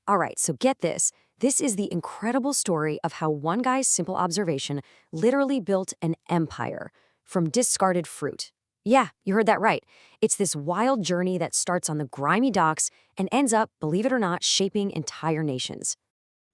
All right, so get this. This is the incredible story of how one guy's simple observation literally built an empire from discarded fruit. Yeah, you heard that right. It's this wild journey that starts on the grimy docks and ends up, believe it or not, shaping entire nations.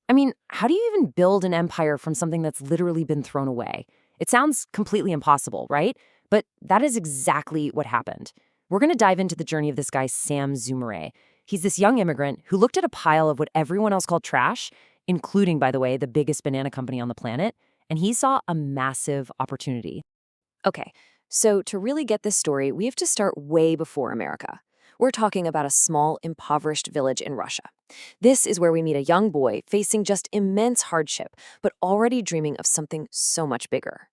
I mean, how do you even build an empire from something that's literally been thrown away? It sounds completely impossible, right? But that is exactly what happened. We're going to dive into the journey of this guy, Sam Zumare. He's this young immigrant who looked at a pile of what everyone else called trash, including, by the way, the biggest banana company on the planet, and he saw a massive opportunity. Okay, so to really get this story, we have to start way before America. We're talking about a small, impoverished village in Russia. This is where we meet a young boy facing just immense hardship, but already dreaming of something so much bigger.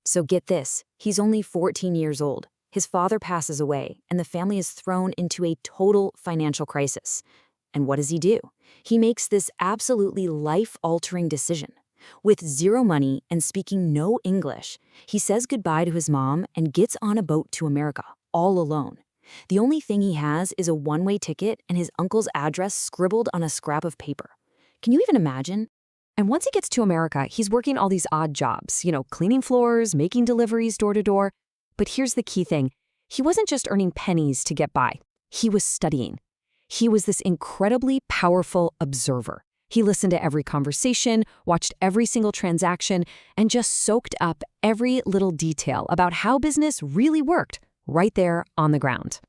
So get this, he's only 14 years old. His father passes away, and the family is thrown into a total financial crisis. And what does he do? He makes this absolutely life-altering decision. With zero money and speaking no English, he says goodbye to his mom and gets on a boat to America, all alone. The only thing he has is a one-way ticket and his uncle's address scribbled on a scrap of paper. Can you even imagine? And once he gets to America, he's working all these odd jobs, cleaning floors, making deliveries door to door. But here's the key thing. He wasn't just earning pennies to get by. He was studying. He was this incredibly powerful observer. He listened to every conversation, watched every single transaction, and just soaked up every little detail about how business really worked right there on the ground.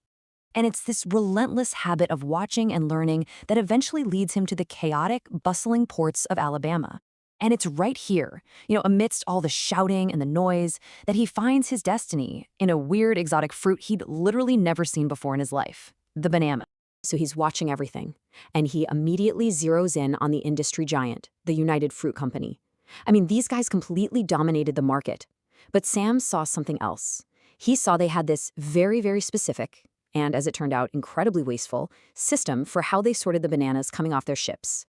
And it's this relentless habit of watching and learning that eventually leads him to the chaotic, bustling ports of Alabama. And it's right here, amidst all the shouting and the noise, that he finds his destiny in a weird exotic fruit he'd literally never seen before in his life, the banana. So he's watching everything, and he immediately zeroes in on the industry giant, the United Fruit Company. I mean, these guys completely dominated the market. But Sam saw something else. He saw they had this very, very specific, and as it turned out, incredibly wasteful, system for how they sorted the bananas coming off their ships.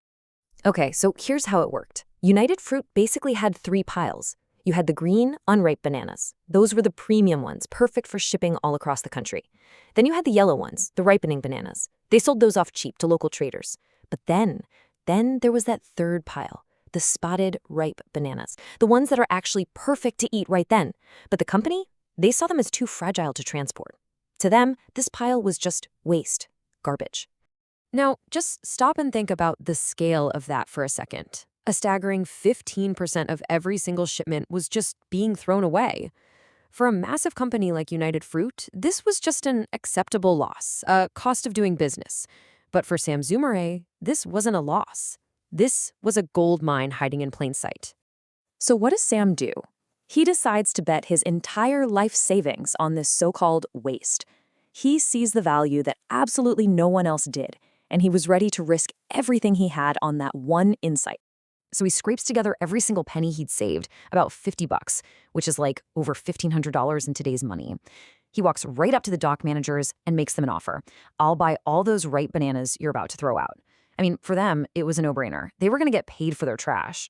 Okay, so here's how it worked. United Fruit basically had three piles. You had the green, unripe bananas. Those were the premium ones, perfect for shipping all across the country. Then you had the yellow ones, the ripening bananas. They sold those off cheap to local traders. But then there was that third pile, the spotted, ripe bananas, the ones that are actually perfect to eat right then. But the company, they saw them as too fragile to transport. To them, this pile was just waste, garbage. Now, just stop and think about the scale of that for a second. A staggering 15% of every single shipment was just being thrown away. For a massive company like United Fruit, this was just an acceptable loss, a cost of doing business. But for Sam Zumare, this wasn't a loss. This was a gold mine hiding in plain sight. So what does Sam do? He decides to bet his entire life savings on this so-called waste. He sees the value that absolutely no one else did, and he was ready to risk everything he had on that one insight. So he scrapes together every single penny he'd saved, about $50, which is like over $1,500 in today's money. He walks right up to the dock managers and makes them an offer. I'll buy all those ripe bananas you're about to throw out. I mean, for them, it was a no-brainer. They were going to get paid for their trash.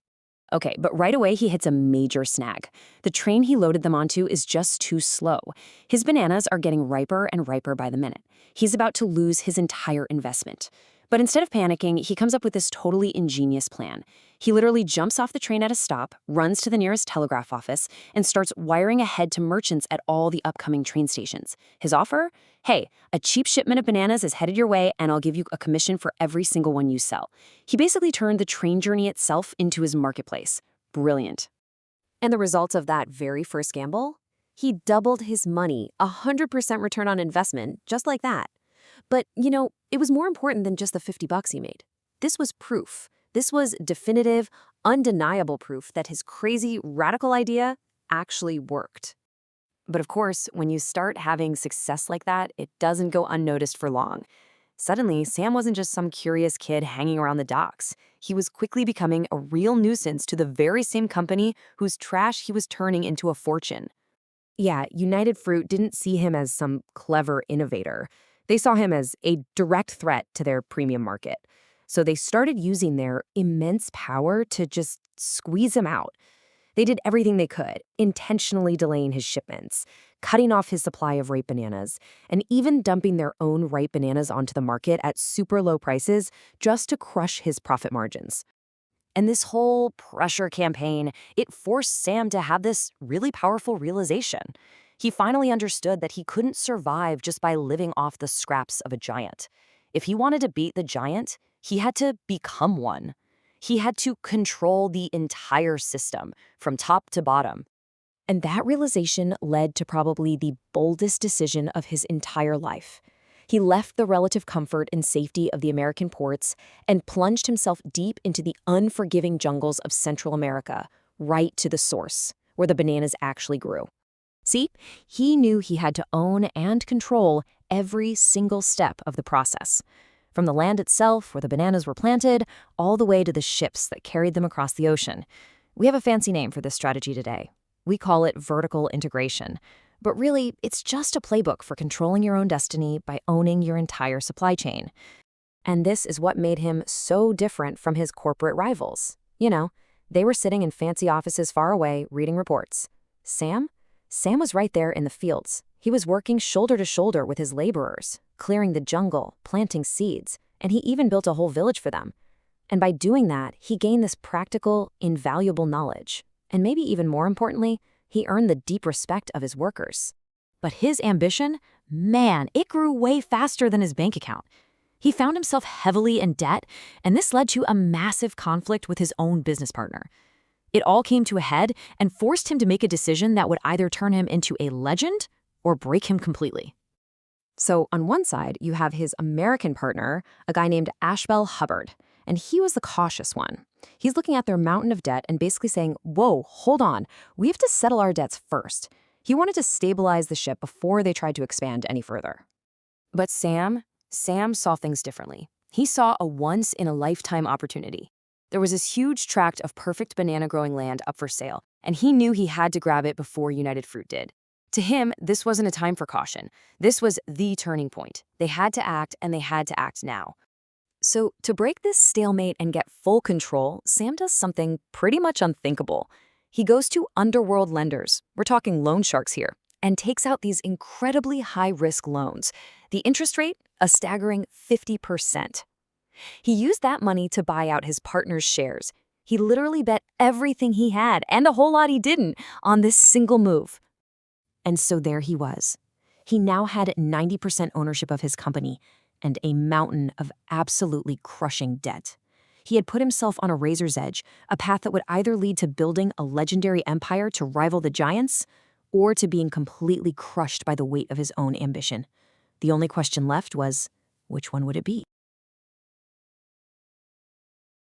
Okay, but right away he hits a major snag. The train he loaded them onto is just too slow. His bananas are getting riper and riper by the minute. He's about to lose his entire investment. But instead of panicking, he comes up with this totally ingenious plan. He literally jumps off the train at a stop, runs to the nearest telegraph office, and starts wiring ahead to merchants at all the upcoming train stations. His offer? Hey, a cheap shipment of bananas is headed your way, and I'll give you a commission for every single one you sell. He basically turned the train journey itself into his marketplace. Brilliant. And the results of that very first gamble? He doubled his money, 100% return on investment, just like that. But, it was more important than just the $50 he made. This was proof. This was definitive, undeniable proof that his crazy, radical idea actually worked. But of course, when you start having success like that, it doesn't go unnoticed for long. Suddenly, Sam wasn't just some curious kid hanging around the docks. He was quickly becoming a real nuisance to the very same company whose trash he was turning into a fortune. Yeah, United Fruit didn't see him as some clever innovator. They saw him as a direct threat to their premium market. So they started using their immense power to just squeeze him out. They did everything they could, intentionally delaying his shipments, cutting off his supply of ripe bananas, and even dumping their own ripe bananas onto the market at super low prices just to crush his profit margins. And this whole pressure campaign, it forced Sam to have this really powerful realization. He finally understood that he couldn't survive just by living off the scraps of a giant. If he wanted to beat the giant, he had to become one. He had to control the entire system, from top to bottom. And that realization led to probably the boldest decision of his entire life. He left the relative comfort and safety of the American ports and plunged himself deep into the unforgiving jungles of Central America, right to the source, where the bananas actually grew. See, he knew he had to own and control every single step of the process, from the land itself where the bananas were planted, all the way to the ships that carried them across the ocean. We have a fancy name for this strategy today. We call it vertical integration. But really, it's just a playbook for controlling your own destiny by owning your entire supply chain. And this is what made him so different from his corporate rivals. You know, they were sitting in fancy offices far away, reading reports. Sam was right there in the fields. He was working shoulder to shoulder with his laborers, clearing the jungle, planting seeds, and he even built a whole village for them. And by doing that, he gained this practical, invaluable knowledge. And maybe even more importantly, he earned the deep respect of his workers. But his ambition, man, it grew way faster than his bank account. He found himself heavily in debt, and this led to a massive conflict with his own business partner. It all came to a head and forced him to make a decision that would either turn him into a legend or break him completely. So on one side, you have his American partner, a guy named Ashbel Hubbard, and he was the cautious one. He's looking at their mountain of debt and basically saying, whoa, hold on, we have to settle our debts first. He wanted to stabilize the ship before they tried to expand any further. But Sam saw things differently. He saw a once-in-a-lifetime opportunity. There was this huge tract of perfect banana-growing land up for sale, and he knew he had to grab it before United Fruit did. To him, this wasn't a time for caution. This was the turning point. They had to act, and they had to act now. So to break this stalemate and get full control, Sam does something pretty much unthinkable. He goes to underworld lenders, we're talking loan sharks here, and takes out these incredibly high-risk loans. The interest rate, a staggering 50%. He used that money to buy out his partner's shares. He literally bet everything he had, and a whole lot he didn't, on this single move. And so there he was. He now had 90% ownership of his company, and a mountain of absolutely crushing debt. He had put himself on a razor's edge, a path that would either lead to building a legendary empire to rival the giants, or to being completely crushed by the weight of his own ambition. The only question left was, which one would it be?